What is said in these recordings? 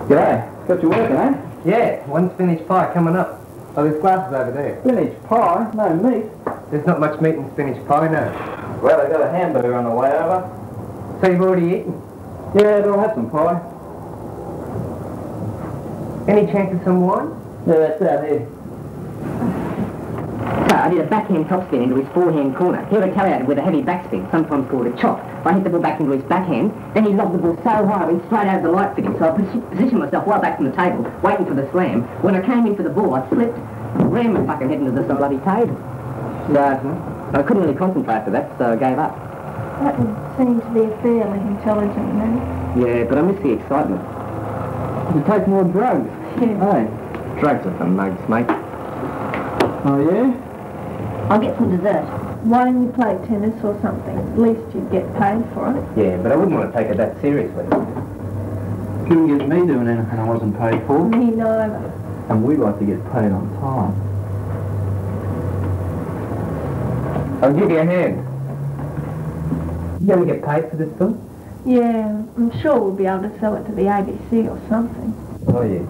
G'day. Got you working, eh? Yeah, one spinach pie coming up. Oh, there's glasses over there. Spinach pie? No meat. There's not much meat in spinach pie, no. Well, I got a hamburger on the way over. So you've already eaten? Yeah, but I'll have some pie. Any chance of some wine? Yeah, that's out here. So I did a backhand topspin into his forehand corner. He retaliated with a heavy backspin, sometimes called a chop. I hit the ball back into his backhand, then he lobbed the ball so high I went straight over the light fitting, so I positioned myself well back from the table, waiting for the slam. When I came in for the ball, I slipped, rammed my fucking head into the bloody table. I couldn't really concentrate for that, so I gave up. That would seem to be a fairly intelligent man. Yeah, but I miss the excitement. You take more drugs. Yeah. Hey, drugs are for mugs, mate. Oh, yeah? I'll get some dessert. Why don't you play tennis or something? At least you'd get paid for it. Yeah, but I wouldn't want to take it that seriously. Couldn't get me doing anything I wasn't paid for. Me neither. And we like to get paid on time. I'll give you a hand. You gonna get paid for this film? Yeah, I'm sure we'll be able to sell it to the ABC or something. Oh, yeah.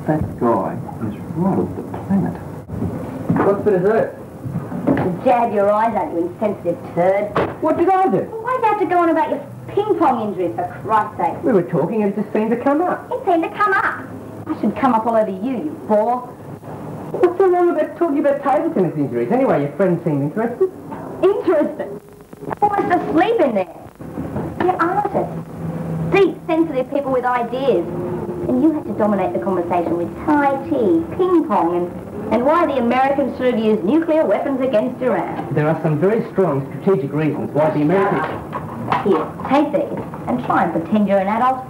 That guy is right off the planet. What's for dessert? Jab your eyes out, you insensitive turd. What did I do? Why do you have to go on about your ping-pong injuries, for Christ's sake? We were talking and it just seemed to come up. It seemed to come up. I should come up all over you bore. What's so wrong about talking about table tennis injuries? Anyway, your friend seemed interested. Interested? Almost asleep in there. You're artists. Deep, sensitive people with ideas. And you had to dominate the conversation with Thai tea, ping-pong, and why the Americans should have used nuclear weapons against Iran. There are some very strong strategic reasons why the Americans... Here, take these and try and pretend you're an adult.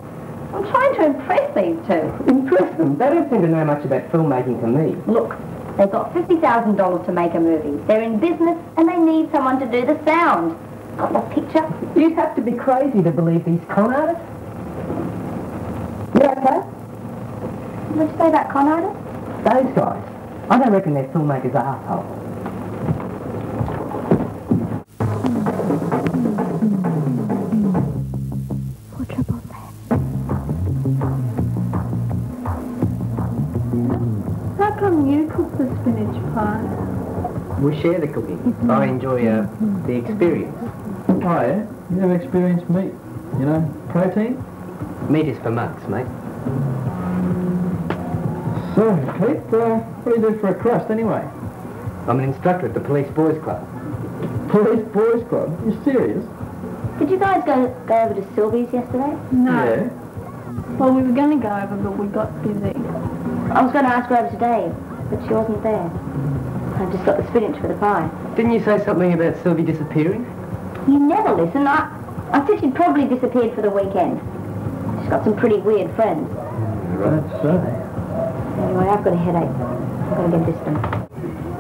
I'm trying to impress these two. Impress them? They don't seem to know much about filmmaking to me. Look, they've got $50,000 to make a movie. They're in business and they need someone to do the sound. Got the picture? You'd have to be crazy to believe these con artists. You okay? What'd you say about con artists? Those guys. I don't reckon they're filmmakers are assholes. How come you cook the spinach pie? We share the cooking. I enjoy the experience. Oh, yeah? You never experienced meat? You know, protein? Meat is for mugs, mate. So, Pete, what do you do for a crust anyway? I'm an instructor at the Police Boys Club. Police Boys Club? You serious? Did you guys go over to Sylvie's yesterday? No. Yeah. Well, we were going to go over, but we got busy. I was going to ask her over today, but she wasn't there. I just got the spinach for the pie. Didn't you say something about Sylvie disappearing? You never listen. I said she'd probably disappeared for the weekend. She's got some pretty weird friends. Right, so. Anyway, I've got a headache. I'm going to get this done.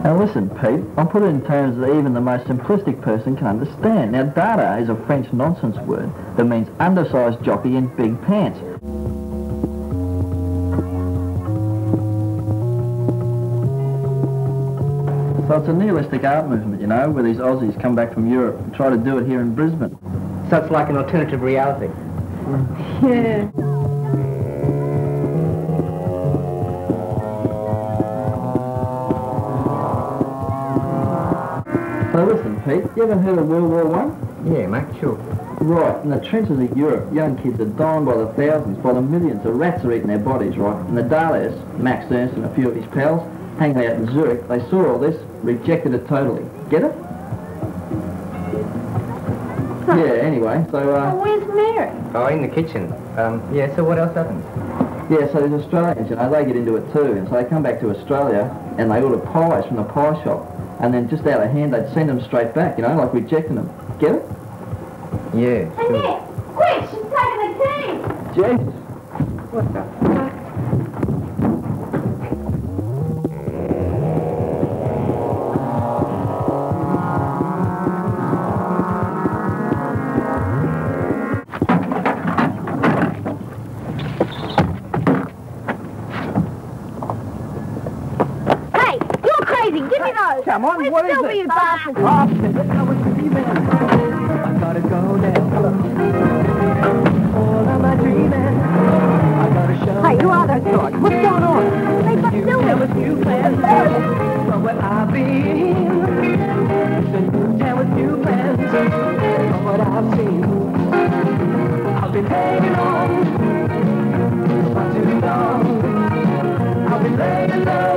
Now listen, Pete, I'll put it in terms that even the most simplistic person can understand. Now, dada is a French nonsense word that means undersized jockey in big pants. So it's a nihilistic art movement, you know, where these Aussies come back from Europe and try to do it here in Brisbane. So it's like an alternative reality. Yeah. So listen, Pete, you ever heard of World War I? Yeah, mate, sure. Right, in the trenches of Europe, young kids are dying by the thousands, by the millions. The rats are eating their bodies, right? And the Daleks, Max Ernst and a few of his pals, hanging out in Zurich, they saw all this, rejected it totally. Get it? Yeah, anyway, so, Where's Mary? Oh, in the kitchen. Yeah, so what else happens? yeah, so there's Australians, you know, they get into it too, and so they come back to Australia, and they order pies from the pie shop, and then just out of hand, they'd send them straight back, you know, like rejecting them. Get it? Yeah, Hey, sure. Nick! Quick! She's taking the tea! Jesus. What the... Hey! You're crazy! Give me those! Come on, what is Sylvie, it? you bastard! Oh, let's go with Stephen. I gotta go now. hanging on for far too long. I've been laying low,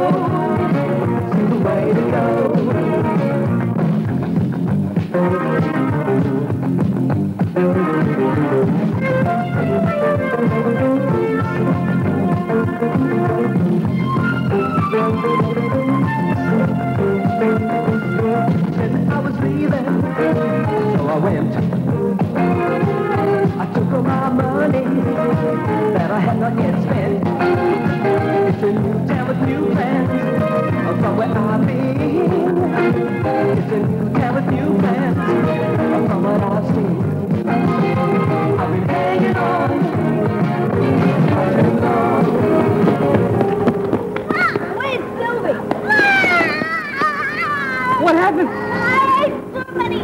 see the way to go. Said I was leaving, so I went. I took all my money that I had not yet spent. It's a new town with new plans from where I've been. It's a new town with new plans from what I've seen. I've been hanging on for too long. Where's Sylvie? What happened? I ate so many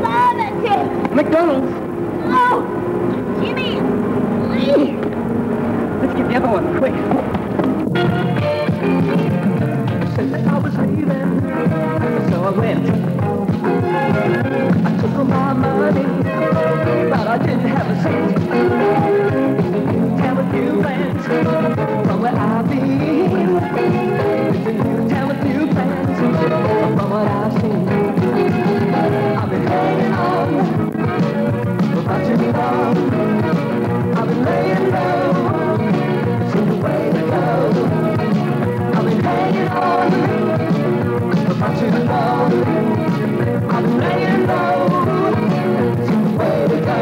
sandwiches. McDonald's. Oh, Jimmy. Let's get the other one, quick. Said that I was leaving, so I went. I took all my money, but I didn't have a cent. It's a new town with new plans from where I've been. It's a new town with new plans from what I've seen. I've been hanging on for far too long. I've been laying low, see the way to go. I've been hanging on for far too long. I've been laying low, see the way to go.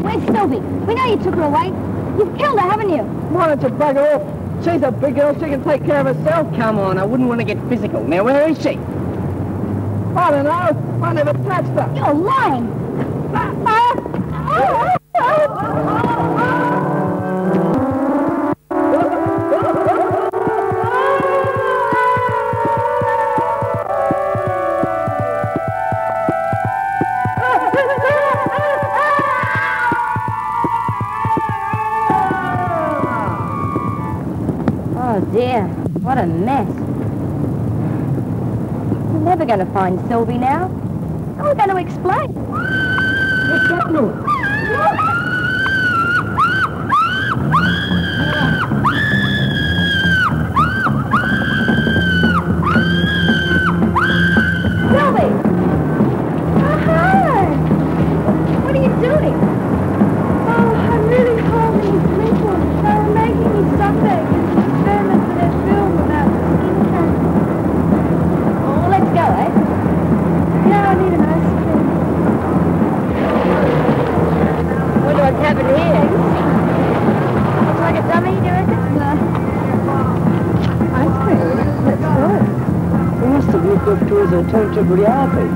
Where's Sylvie? We know you took her away. You've killed her, haven't you? Why don't you bugger off? She's a big girl, she can take care of herself. Come on, I wouldn't want to get physical. Now, where is she? I don't know. I never touched her. You're lying. Oh dear, what a mess. We're never going to find Sylvie now. How are we going to explain? What's happening? Sylvie! Oh, what are you doing? Oh, I'm really hungry and sleepy. They were making me suffer against the experiments that they're filmed about skin cancer. Oh, well, let's go, eh? Yeah, I need an ice cream. Wonder what's happened here. Looks like a dummy, do you reckon? Ice cream? Let's go. We must have looked up to as a turn to reality.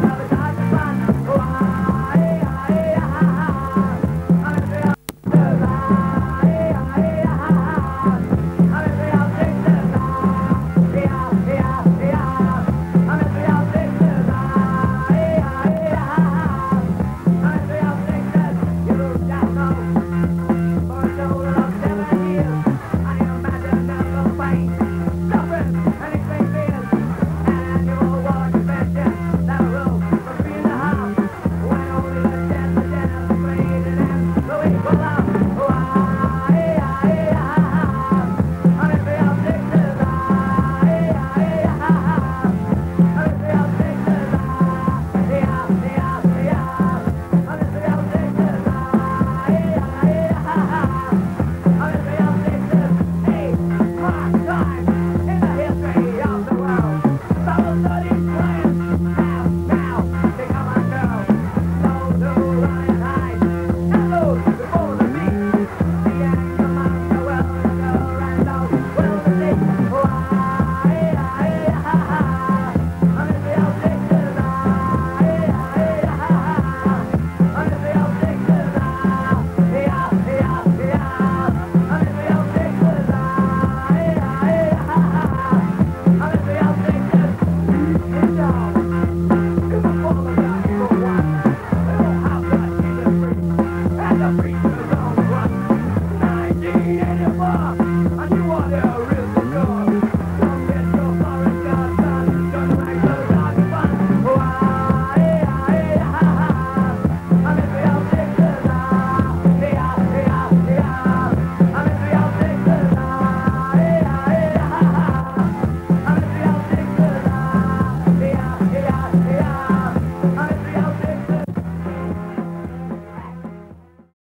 the free